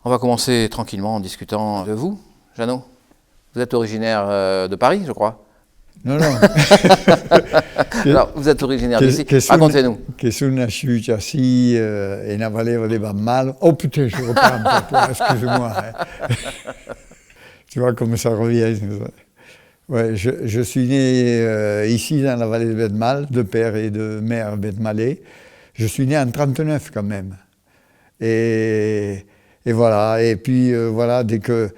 On va commencer tranquillement en discutant de vous, Jeannot. Vous êtes originaire de Paris, je crois. No, no. Alors, vous êtes originaire d'ici. Racontez-nous. Che sono nasciuto ici et ne valeva pas mal. Oh putain, je reprends un peu, excuse-moi. Tu vois comme ça revient. Ouais, je suis né ici dans la vallée de Bedmal, de père et de mère bedmalais. Je suis né en 1939 quand même. Et voilà, et puis voilà, dès que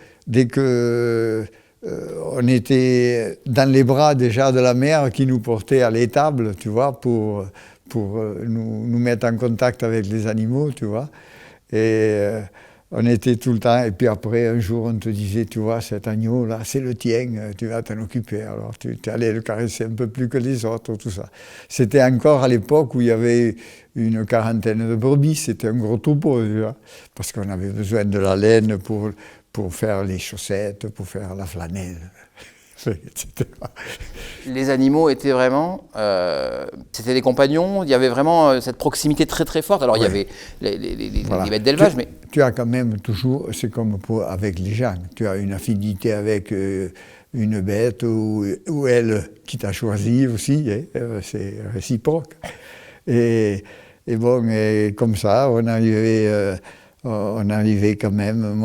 on était dans les bras déjà de la mère qui nous portait à l'étable, tu vois, pour nous mettre en contact avec les animaux, tu vois. Et on était tout le temps, et puis après, un jour, on te disait, tu vois, cet agneau-là, c'est le tien, tu vas t'en occuper. Alors, tu allais le caresser un peu plus que les autres, tout ça. C'était encore à l'époque où il y avait une quarantaine de brebis, c'était un gros troupeau, tu vois, parce qu'on avait besoin de la laine pour faire les chaussettes, pour faire la flanelle, etc. Les animaux étaient vraiment, c'était des compagnons, il y avait vraiment cette proximité très très forte. Alors, oui. Il y avait les bêtes d'élevage, mais... Tu as quand même toujours, c'est comme avec les gens, tu as une affinité avec une bête ou elle qui t'a choisi aussi, hein, c'est réciproque. Et bon, et comme ça, on arrivait quand même,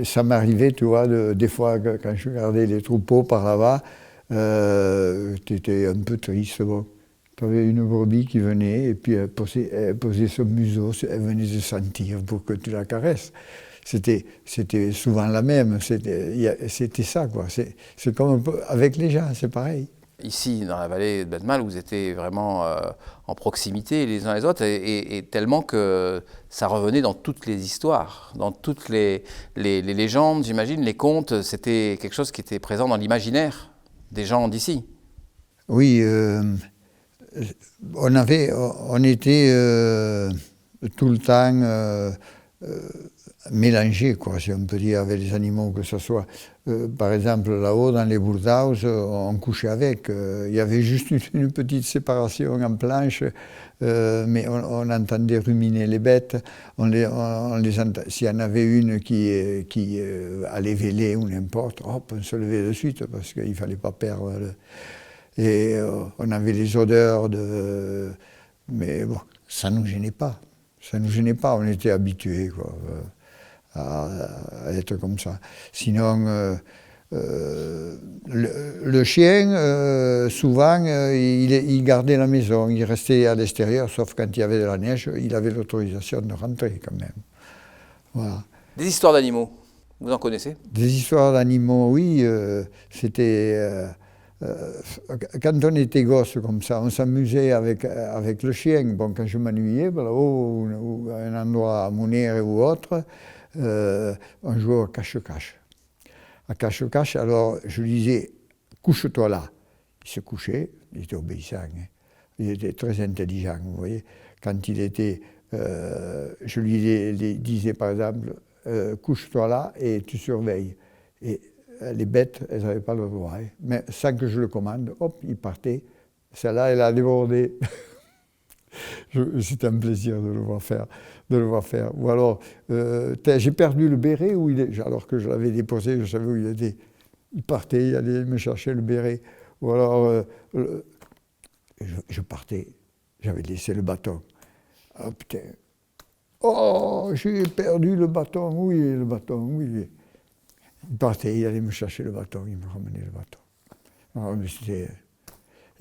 ça m'arrivait, tu vois, des fois, quand je regardais les troupeaux par là-bas, tu étais un peu triste, bon. Tu avais une brebis qui venait et puis elle posait son museau, elle venait se sentir pour que tu la caresses. C'était souvent la même, c'était ça, quoi. C'est comme un peu avec les gens, c'est pareil. Ici, dans la vallée de Bedmal, vous étiez vraiment en proximité les uns les autres, et tellement que ça revenait dans toutes les histoires, dans toutes les légendes, j'imagine, les contes. C'était quelque chose qui était présent dans l'imaginaire des gens d'ici. Oui, on était tout le temps mélangés, quoi, si on peut dire, avec les animaux, que ce soit, par exemple, là-haut, dans les Bourdhaus, on couchait avec. Il y avait juste une petite séparation en planche, mais on entendait ruminer les bêtes. S'il y en avait une qui allait véler ou n'importe, hop, on se levait de suite, parce qu'il ne fallait pas perdre. Et on avait les odeurs mais bon, ça ne nous gênait pas. Ça ne nous gênait pas, on était habitués, quoi, à être comme ça. Sinon, le chien, souvent, il gardait la maison, il restait à l'extérieur, sauf quand il y avait de la neige, il avait l'autorisation de rentrer quand même. Voilà. Des histoires d'animaux, vous en connaissez? Des histoires d'animaux, oui, c'était... quand on était gosse comme ça, on s'amusait avec le chien. Bon, quand je m'ennuyais, ou à un endroit à Mounir ou autre, on jouait au cache-cache. À cache-cache, alors je lui disais, couche-toi là. Il se couchait, il était obéissant, hein. Il était très intelligent, vous voyez. Quand il était, je lui disais par exemple, couche-toi là et tu surveilles. Et les bêtes, elles n'avaient pas le droit, hein. Mais sans que je le commande, hop, il partait. Celle-là, elle a débordé. C'était un plaisir de le voir faire. Ou alors, j'ai perdu le béret où il est, alors que je l'avais déposé, je savais où il était. Il partait, il allait me chercher le béret. Ou alors, je partais, j'avais laissé le bâton. Oh putain, oh, j'ai perdu le bâton, oui, oui. Il partait, il allait me chercher le bâton, il me ramenait le bâton. Alors,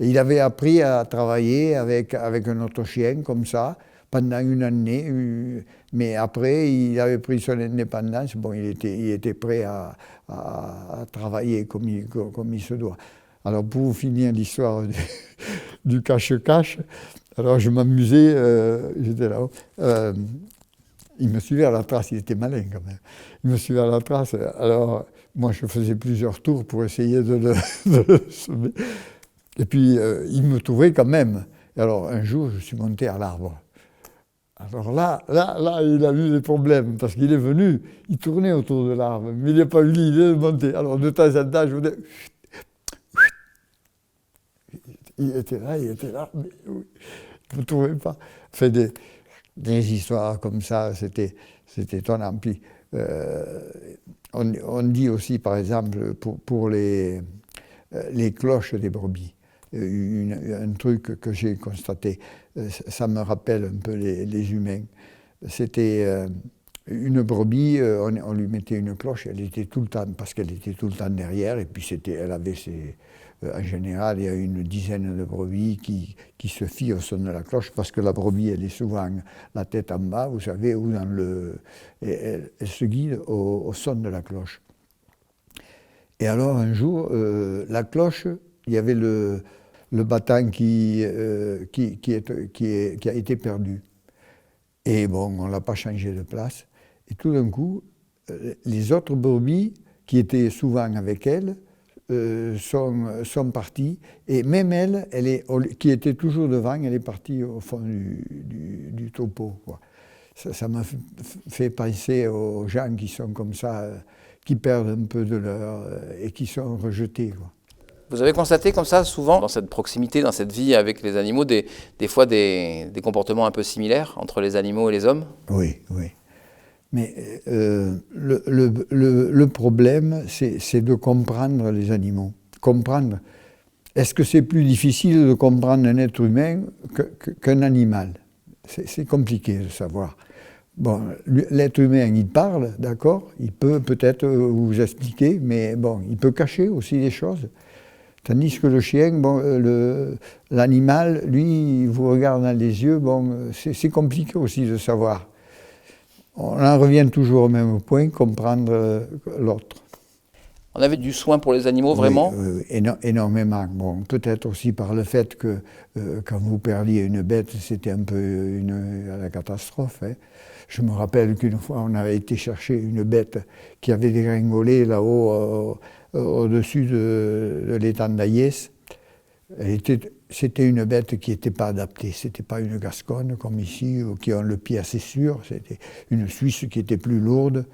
et il avait appris à travailler avec un autre chien, comme ça, pendant une année. Mais après, il avait pris son indépendance. Bon, il était prêt à travailler comme il se doit. Alors, pour finir l'histoire du cache-cache, alors je m'amusais, j'étais là-haut. Il me suivait à la trace, il était malin quand même. Il me suivait à la trace, alors moi je faisais plusieurs tours pour essayer de le sauver. Et puis il me trouvait quand même. Et alors un jour je suis monté à l'arbre. Alors là, il a eu des problèmes, parce qu'il est venu, il tournait autour de l'arbre, mais il n'a pas eu l'idée de monter. Alors de temps en temps, je me disais... Il était là, mais oui, je ne me trouvais pas. Fait des histoires comme ça, c'était étonnant. Puis On dit aussi, par exemple, pour les cloches des brebis, un truc que j'ai constaté, ça me rappelle un peu les humains. C'était une brebis, on lui mettait une cloche, elle était tout le temps, parce qu'elle était tout le temps derrière, et puis elle avait en général, il y a une dizaine de brebis qui se fient au son de la cloche, parce que la brebis, elle est souvent la tête en bas, vous savez, ou dans elle se guide au son de la cloche. Et alors, un jour, la cloche, il y avait le battant qui a été perdu. Et bon, on ne l'a pas changé de place. Et tout d'un coup, les autres brebis, qui étaient souvent avec elle, sont parties. Et même elle qui était toujours devant, elle est partie au fond du topo, quoi. Ça m'a fait penser aux gens qui sont comme ça, qui perdent un peu de leur et qui sont rejetés, quoi. Vous avez constaté comme ça, souvent, dans cette proximité, dans cette vie avec les animaux, des fois des comportements un peu similaires entre les animaux et les hommes? Oui, oui. Mais le problème, c'est de comprendre les animaux. Comprendre. Est-ce que c'est plus difficile de comprendre un être humain qu'un animal? C'est compliqué de savoir. Bon, l'être humain, il parle, d'accord, il peut peut-être vous expliquer, mais bon, il peut cacher aussi des choses. Tandis que le chien, bon, l'animal, lui, il vous regarde dans les yeux, bon, c'est compliqué aussi de savoir. On en revient toujours au même point, comprendre l'autre. On avait du soin pour les animaux, vraiment? Oui, énormément. Bon, peut-être aussi par le fait que quand vous perdiez une bête, c'était un peu la catastrophe, hein. Je me rappelle qu'une fois, on avait été chercher une bête qui avait dégringolé là-haut, au-dessus de l'étang d'Aïès. C'était une bête qui n'était pas adaptée. Ce n'était pas une gasconne comme ici, qui ont le pied assez sûr. C'était une Suisse qui était plus lourde.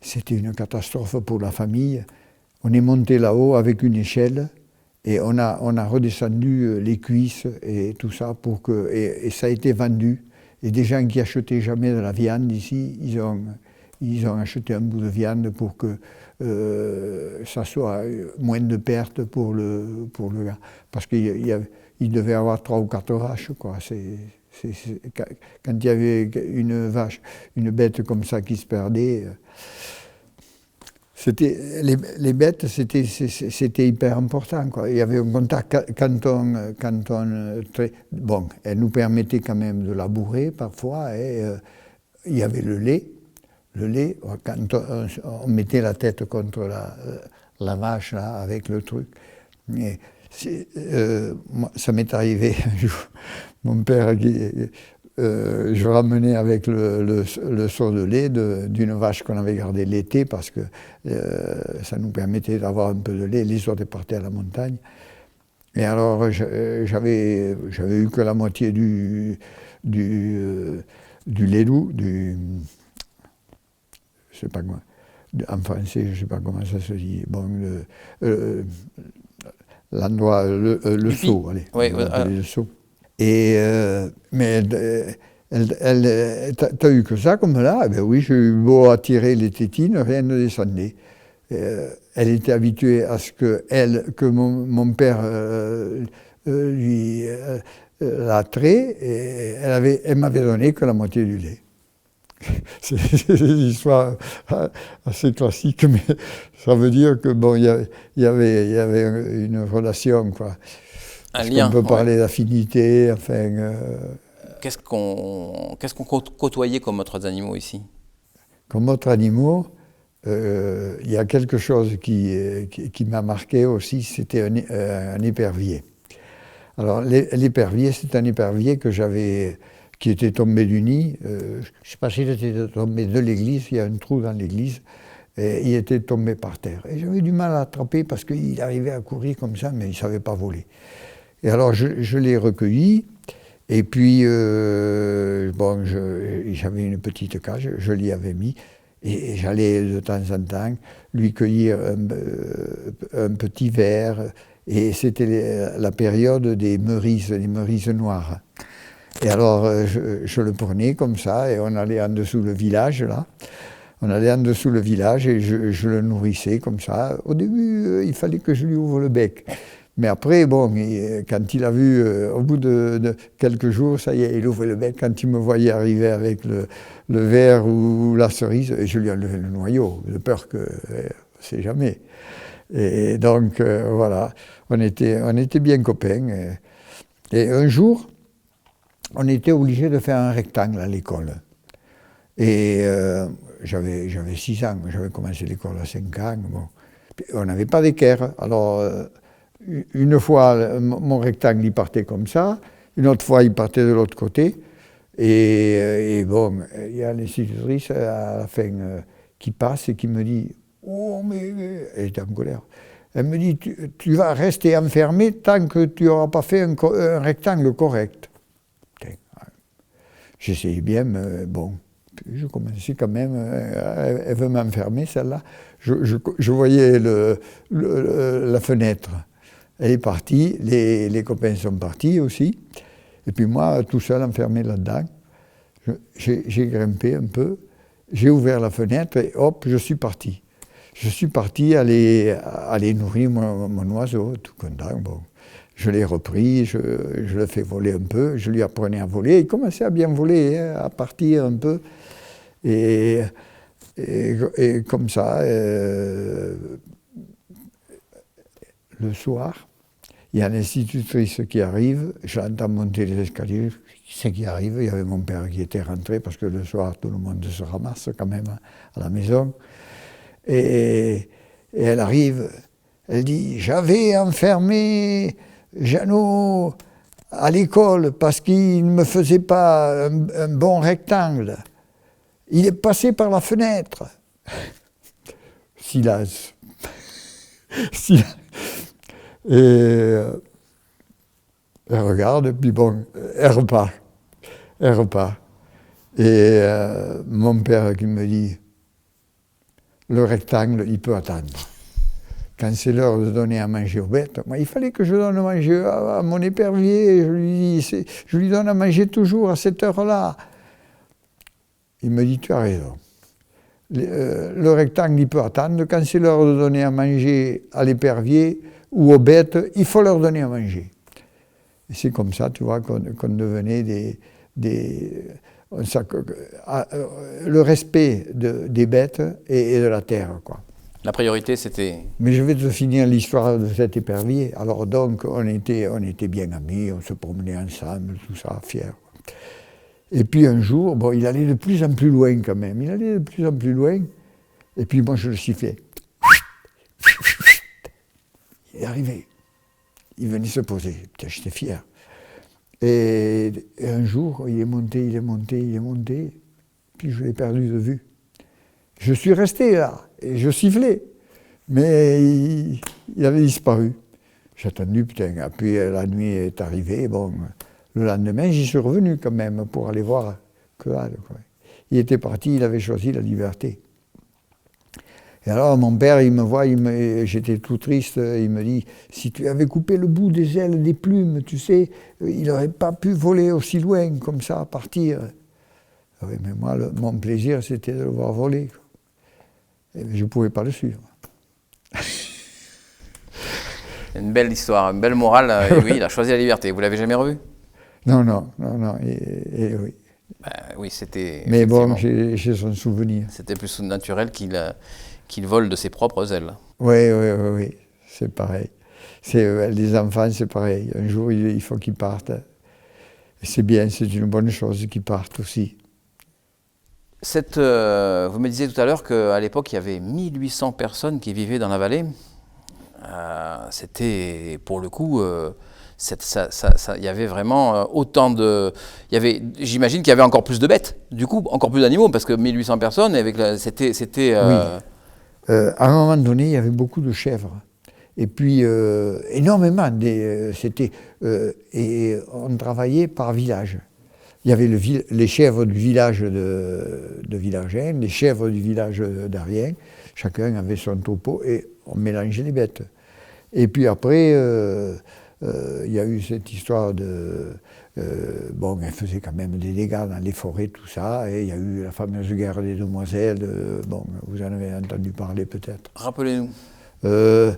C'était une catastrophe pour la famille. On est monté là-haut avec une échelle et on a redescendu les cuisses et tout ça et ça a été vendu. Et des gens qui achetaient jamais de la viande ici, ils ont acheté un bout de viande pour que ça soit moins de pertes pour le gars. Parce qu'il devait avoir 3 ou 4 vaches, quoi. Quand il y avait une bête comme ça qui se perdait, les bêtes, c'était hyper important, quoi. Il y avait un contact bon, elle nous permettait quand même de labourer parfois, et il y avait le lait. Le lait, quand on mettait la tête contre la vache, là, avec le truc. Et ça m'est arrivé un jour, mon père, je ramenais avec le seau de lait d'une vache qu'on avait gardée l'été parce que ça nous permettait d'avoir un peu de lait. Les autres partaient à la montagne. Et alors, j'avais eu que la moitié du lait doux, je sais pas comment, en français, je sais pas comment ça se dit. Bon, l'endroit, le seau, allez, oui, le seau. Et mais t'as eu que ça comme là? Eh bien oui, j'ai eu beau attirer les tétines, rien ne descendait. Elle était habituée à ce que mon père lui la trait, et elle m'avait donné que la moitié du lait. C'est une histoire assez classique, mais ça veut dire que bon, il y avait une relation, quoi. Un lien. On peut parler d'affinité, enfin. Qu'est-ce qu'on côtoyait comme autres animaux ici? Comme autres animaux, il y a quelque chose qui m'a marqué aussi, c'était un épervier. Alors l'épervier, c'est un épervier qui était tombé du nid. Je ne sais pas s'il était tombé de l'église, il y a un trou dans l'église, et il était tombé par terre. Et j'avais du mal à l'attraper parce qu'il arrivait à courir comme ça, mais il ne savait pas voler. Et alors je l'ai recueilli, et puis bon, j'avais une petite cage, je l'y avais mis, et j'allais de temps en temps lui cueillir un petit ver, et c'était la période des merises noires. Et alors je le prenais comme ça, et on allait en dessous le village là, On allait en dessous le village et je le nourrissais comme ça. Au début, il fallait que je lui ouvre le bec. Mais après, bon, quand il a vu, au bout de quelques jours, ça y est, il ouvrait le bec. Quand il me voyait arriver avec le verre ou la cerise, je lui enlevais le noyau, de peur que, on ne sait jamais. Et donc, voilà, on était bien copains. Et un jour, on était obligé de faire un rectangle à l'école. Et j'avais 6 ans, j'avais commencé l'école à 5 ans. Bon. On n'avait pas d'équerre. Alors, une fois, mon rectangle, il partait comme ça. Une autre fois, il partait de l'autre côté. Et bon, il y a l'institutrice à la fin qui passe et qui me dit « Oh, mais... » Elle était en colère. Elle me dit « Tu vas rester enfermé tant que tu n'auras pas fait un rectangle correct. » J'essayais bien, mais bon, je commençais quand même, elle veut m'enfermer, celle-là. Je voyais la fenêtre. Elle est partie, les copains sont partis aussi. Et puis moi, tout seul, enfermé là-dedans, j'ai grimpé un peu, j'ai ouvert la fenêtre et hop, je suis parti. Je suis parti aller nourrir mon oiseau, tout content. Bon. Je l'ai repris, je le fais voler un peu, je lui apprenais à voler. Il commençait à bien voler, hein, à partir un peu. Et comme ça, le soir, il y a l'institutrice qui arrive, je l'entends monter les escaliers, qui c'est qui arrive? Il y avait mon père qui était rentré, parce que le soir, tout le monde se ramasse quand même à la maison. Et elle arrive, elle dit « J'avais enfermé Jeannot à l'école parce qu'il ne me faisait pas un bon rectangle. Il est passé par la fenêtre. » Silence. Silence. Et elle regarde, puis bon, elle repart. Elle repart. Et mon père qui me dit « Le rectangle, il peut attendre. » Quand c'est l'heure de donner à manger aux bêtes, moi, il fallait que je donne à manger à mon épervier. Je lui donne à manger toujours à cette heure-là. Il me dit, tu as raison. Le rectangle, il peut attendre. Quand c'est l'heure de donner à manger à l'épervier ou aux bêtes, il faut leur donner à manger. Et c'est comme ça, tu vois, qu'on devenait le respect des bêtes et de la terre, quoi. La priorité, c'était... Mais je vais te finir l'histoire de cet épervier. Alors donc, on était bien amis, on se promenait ensemble, tout ça, fiers. Et puis un jour, bon, il allait de plus en plus loin quand même. Il allait de plus en plus loin. Et puis moi, je le sifflais. Il est arrivé. Il venait se poser. Putain, j'étais fier. Et un jour, il est monté. Puis je l'ai perdu de vue. Je suis resté là. Et je sifflais, mais il avait disparu. J'ai attendu, putain, puis la nuit est arrivée, bon, le lendemain, j'y suis revenu quand même pour aller voir que quoi. Il était parti, il avait choisi la liberté. Et alors mon père, il me voit, j'étais tout triste, il me dit, si tu avais coupé le bout des ailes, des plumes, tu sais, il n'aurait pas pu voler aussi loin, comme ça, partir. Oui, mais moi, mon plaisir, c'était de le voir voler, quoi. Je ne pouvais pas le suivre. Une belle histoire, une belle morale. Et oui, il a choisi la liberté. Vous ne l'avez jamais revu? Non. Et oui. Oui, c'était... Mais bon, j'ai son souvenir. C'était plus naturel qu'il vole de ses propres ailes. Oui. C'est pareil. Les enfants, c'est pareil. Un jour, il faut qu'ils partent. Et c'est bien, c'est une bonne chose qu'ils partent aussi. Vous me disiez tout à l'heure qu'à l'époque, il y avait 1800 personnes qui vivaient dans la vallée. C'était, pour le coup, il y avait vraiment autant de... J'imagine qu'il y avait encore plus de bêtes, du coup, encore plus d'animaux, parce que 1800 personnes, c'était... Oui. À un moment donné, il y avait beaucoup de chèvres. Et puis, énormément. Et on travaillait par village. Il y avait les chèvres du village de Villargin, les chèvres du village d'Arien. Chacun avait son troupeau et on mélangeait les bêtes. Et puis après, il y a eu cette histoire bon, elle faisait quand même des dégâts dans les forêts, tout ça. Et il y a eu la fameuse guerre des demoiselles. Bon, vous en avez entendu parler peut-être. Rappelez-nous. Il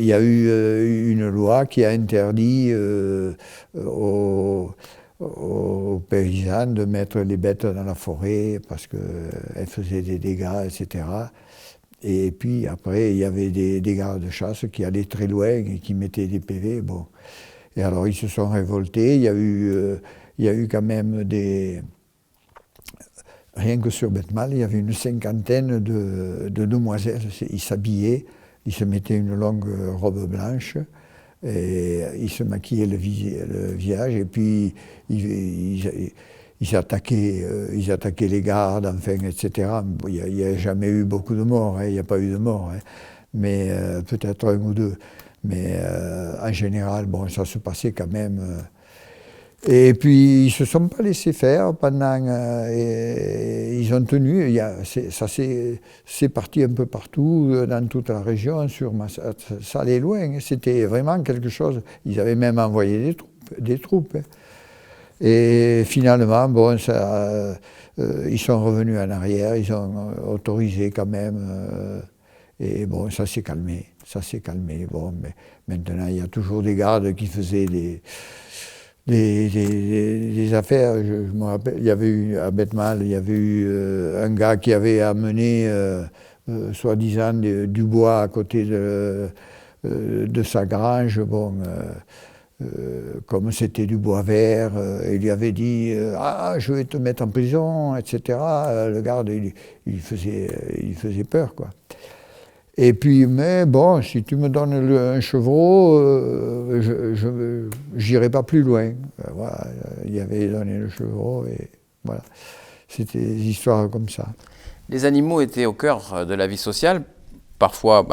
y a eu une loi qui a interdit aux paysans de mettre les bêtes dans la forêt parce qu'elles faisaient des dégâts, etc. Et puis après, il y avait des gardes-chasse qui allaient très loin et qui mettaient des PV. Bon. Et alors ils se sont révoltés. Il y a eu quand même rien que sur Betmal, il y avait une cinquantaine de demoiselles. Ils s'habillaient, ils se mettaient une longue robe blanche, et ils se maquillaient le visage, et puis ils attaquaient les gardes, enfin, etc. Il n'y a jamais eu beaucoup de morts, hein, il n'y a pas eu de morts, hein, mais peut-être un ou deux. Mais en général, bon, ça se passait quand même. Et puis, ils ne se sont pas laissés faire pendant. Ils ont tenu. C'est parti un peu partout, dans toute la région, ça allait loin. C'était vraiment quelque chose. Ils avaient même envoyé des troupes. Hein. Et finalement, bon, ils sont revenus en arrière, ils ont autorisé quand même. Et bon, ça s'est calmé. Bon, mais maintenant, il y a toujours des gardes qui faisaient des affaires. Je me rappelle, il y avait eu à Betmal, il y avait eu un gars qui avait amené, soi-disant, du bois à côté de sa grange. Bon, comme c'était du bois vert, il lui avait dit ah, je vais te mettre en prison, etc. Le garde, il faisait peur, quoi. Et puis, mais bon, si tu me donnes un chevreau, je n'irai pas plus loin. Voilà, il avait donné le chevreau et voilà. C'était des histoires comme ça. Les animaux étaient au cœur de la vie sociale. Parfois,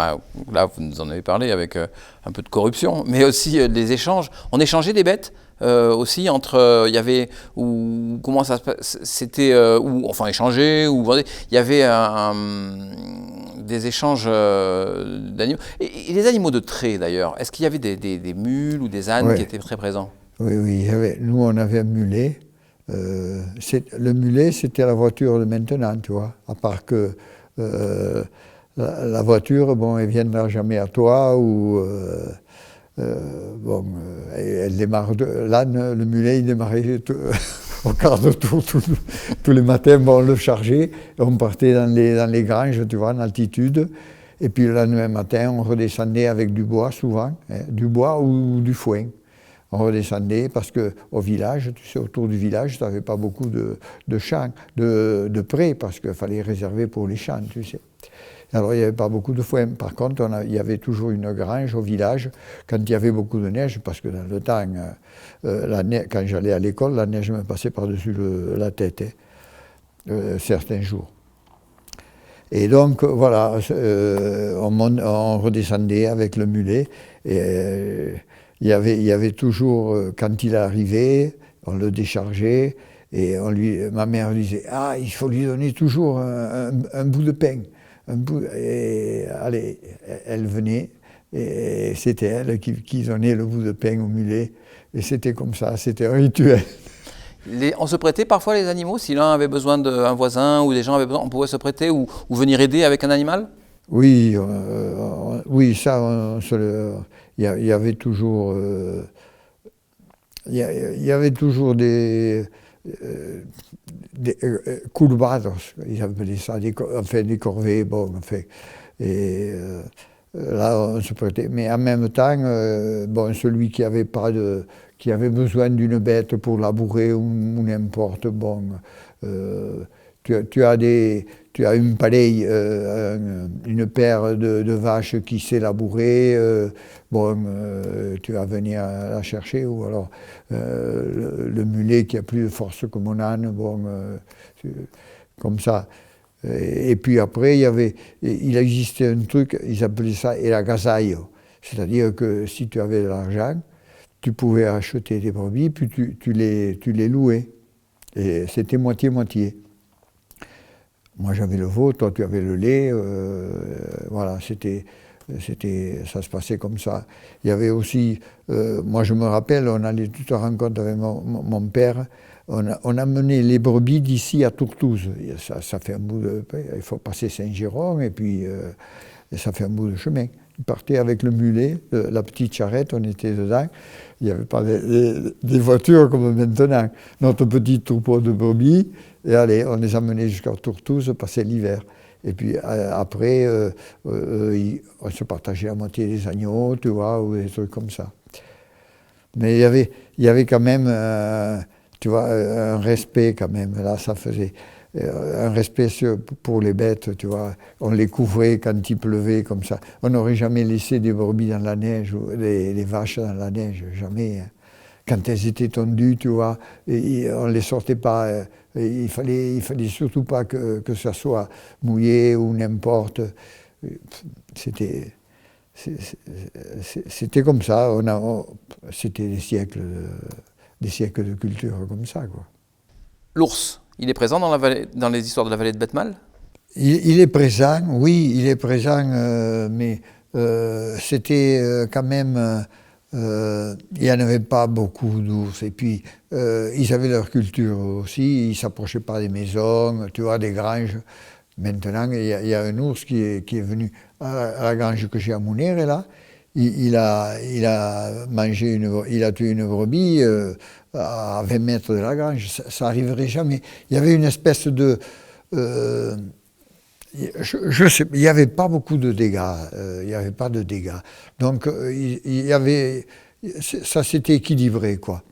là vous nous en avez parlé avec un peu de corruption, mais aussi des échanges. On échangeait des bêtes aussi entre, il y avait, ou comment ça se passe, c'était, enfin échanger, ou il y avait des échanges d'animaux. Et les animaux de trait d'ailleurs, est-ce qu'il y avait des mules ou des ânes qui étaient très présents? Oui, nous on avait un mulet. Le mulet, c'était la voiture de maintenant, tu vois, à part que la voiture, bon, elle ne viendra jamais à toi, ou bon, elle démarre. L'âne, le mulet, il démarrait au quart de tour tous les matins. Bon, on le chargeait, et on partait dans les granges, tu vois, en altitude. Et puis le lendemain matin, on redescendait avec du bois, souvent, hein, du bois ou du foin. On redescendait parce qu'au village, tu sais, autour du village, tu n'avais pas beaucoup de champs, de prés, parce qu'il fallait réserver pour les champs, tu sais. Alors, il n'y avait pas beaucoup de foin. Par contre, il y avait toujours une grange au village quand il y avait beaucoup de neige, parce que dans le temps, quand j'allais à l'école, la neige me passait par-dessus la tête, hein, certains jours. Et donc, voilà, on redescendait avec le mulet. Et il y avait toujours, quand il arrivait, on le déchargeait, et ma mère lui disait « Ah, il faut lui donner toujours un bout de pain. » Et allez, elle venait, et c'était elle qui donnait le bout de pain au mulet. Et c'était comme ça, c'était un rituel. On se prêtait parfois les animaux, si l'un avait besoin d'un voisin ou des gens avaient besoin, on pouvait se prêter ou venir aider avec un animal? Oui, oui, ça, il y avait toujours, il y avait toujours des curvados, ils appelaient ça, des corvées, bon, enfin, et là, on se prêtait. Mais en même temps, bon, celui qui avait besoin d'une bête pour labourer ou n'importe, bon, tu as une pareille, une paire de vaches qui sait labourer, bon, tu vas venir la chercher, ou alors le mulet qui a plus de force que mon âne, bon, comme ça. Et puis après, il existait un truc, ils appelaient ça el agasallo, c'est-à-dire que si tu avais de l'argent, tu pouvais acheter des brebis, puis tu les louais. Et c'était moitié-moitié. Moi j'avais le veau, toi tu avais le lait, voilà, c'était Ça se passait comme ça. Il y avait aussi, moi je me rappelle, on allait tout à rencontre avec mon père, on amenait les brebis d'ici à Tourtouze. Ça fait un bout il faut passer Saint-Géron et puis ça fait un bout de chemin. On partait avec le mulet, la petite charrette, on était dedans. Il n'y avait pas des voitures comme maintenant. Notre petit troupeau de brebis, et allez, on les amenait jusqu'à Tourtouze, passer l'hiver. Et puis après, on se partageait la moitié des agneaux, tu vois, ou des trucs comme ça. Mais il y avait quand même, tu vois, un respect quand même. Là, ça faisait un respect pour les bêtes, tu vois. On les couvrait quand il pleuvait, comme ça. On n'aurait jamais laissé des brebis dans la neige, ou des vaches dans la neige, jamais. Quand elles étaient tondues, tu vois, on ne les sortait pas. Il fallait surtout pas que ça soit mouillé ou n'importe. C'était comme ça. C'était des siècles de culture comme ça, quoi. L'ours, il est présent dans les histoires de la vallée de Bethmal? Il est présent, oui, il est présent, mais c'était quand même... il n'y en avait pas beaucoup d'ours. Et puis, ils avaient leur culture aussi. Ils ne s'approchaient pas des maisons, tu vois, des granges. Maintenant, il y a un ours qui est venu à la grange que j'ai à Mounir, et là, il a tué une brebis à 20 mètres de la grange. Ça n'arriverait jamais. Il y avait une espèce de... je sais, il n'y avait pas beaucoup de dégâts. Il n'y avait pas de dégâts. Donc, ça s'était équilibré, quoi.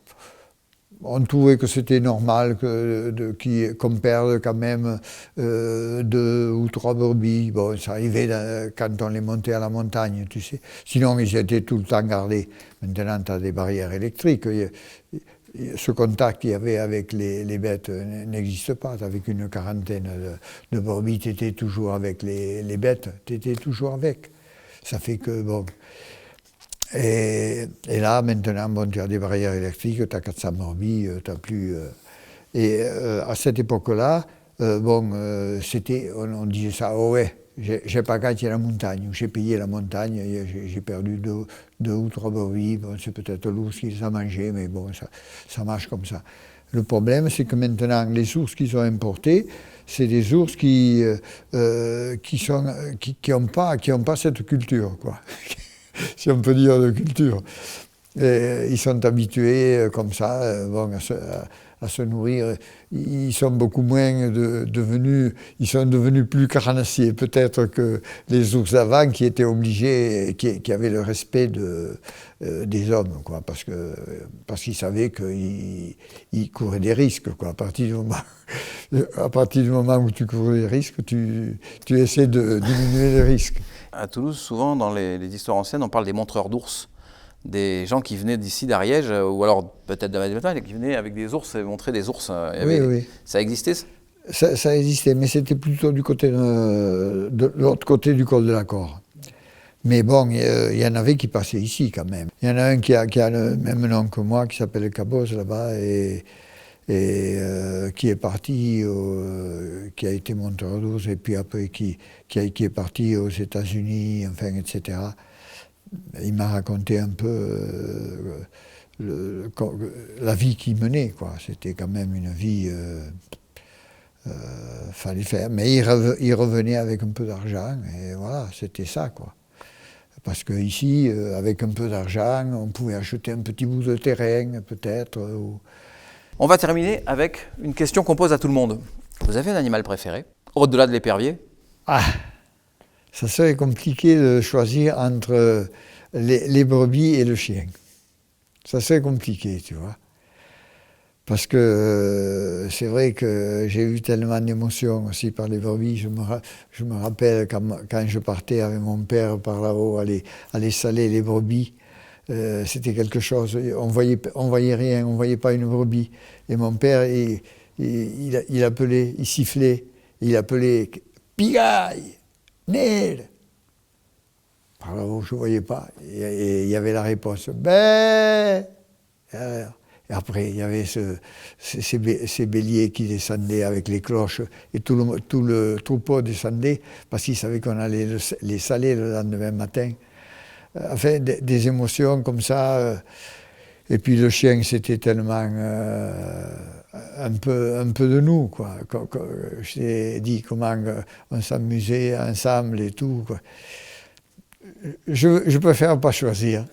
On trouvait que c'était normal qu'on perde quand même 2 ou 3 brebis. Bon, ça arrivait quand on les montait à la montagne, tu sais. Sinon, ils étaient tout le temps gardés. Maintenant, tu as des barrières électriques. Ce contact qu'il y avait avec les bêtes n'existe pas. Avec une quarantaine de brebis, tu étais toujours avec les bêtes. Tu étais toujours avec. Ça fait que, bon... Et là, maintenant, bon, tu as des barrières électriques, tu as 400 brebis, tu n'as plus... à cette époque-là, on disait ça, oh ouais, j'ai pas gagné la montagne, j'ai payé la montagne, j'ai perdu 2 ou 3 brebis, bon, c'est peut-être l'ours qui les a mangés, mais bon, ça marche comme ça. Le problème, c'est que maintenant, les ours qu'ils ont importés, c'est des ours qui n'ont pas cette culture, quoi. Si on peut dire de culture. Et ils sont habitués comme ça à se nourrir. Ils sont beaucoup moins ils sont devenus plus carnassiers peut-être que les ours d'avant qui étaient obligés, qui avaient le respect des hommes, quoi, parce qu'ils savaient qu'ils couraient des risques, quoi. À partir du moment où tu cours des risques, tu essaies de diminuer les risques. À Toulouse, souvent, dans les histoires anciennes, on parle des montreurs d'ours. Des gens qui venaient d'ici, d'Ariège, ou alors peut-être de la qui venaient avec des ours et montraient des ours. Oui. Ça existait, ça existait, mais c'était plutôt du côté de l'autre côté du col de la Cor. Mais bon, il y en avait qui passaient ici quand même. Il y en a un qui a le même nom que moi, qui s'appelle Cabos là-bas, et qui est parti, qui a été monteur d'ours, et puis après qui est parti aux États-Unis, enfin, etc. Il m'a raconté un peu la vie qu'il menait, quoi. C'était quand même une vie, fallait faire. Mais il revenait avec un peu d'argent, et voilà, c'était ça, quoi. Parce qu'ici, avec un peu d'argent, on pouvait acheter un petit bout de terrain, peut-être. On va terminer avec une question qu'on pose à tout le monde. Vous avez un animal préféré, au-delà de l'épervier? Ça serait compliqué de choisir entre les brebis et le chien. Ça serait compliqué, tu vois. Parce que c'est vrai que j'ai eu tellement d'émotions aussi par les brebis. Je me rappelle quand je partais avec mon père par là-haut, aller saler les brebis. C'était quelque chose, on voyait rien, on voyait pas une brebis. Et mon père, il appelait, il sifflait, il appelait « Pigaille, Nel !» Par là-haut, je ne voyais pas. Et il y avait la réponse « Ben !» Et après, il y avait ces béliers qui descendaient avec les cloches, et tout le troupeau descendait, parce qu'ils savaient qu'on allait les saler le lendemain matin. Enfin, des émotions comme ça. Et puis le chien, c'était tellement un peu de nous, quoi. Je t'ai dit comment on s'amusait ensemble et tout, quoi. Je préfère pas choisir.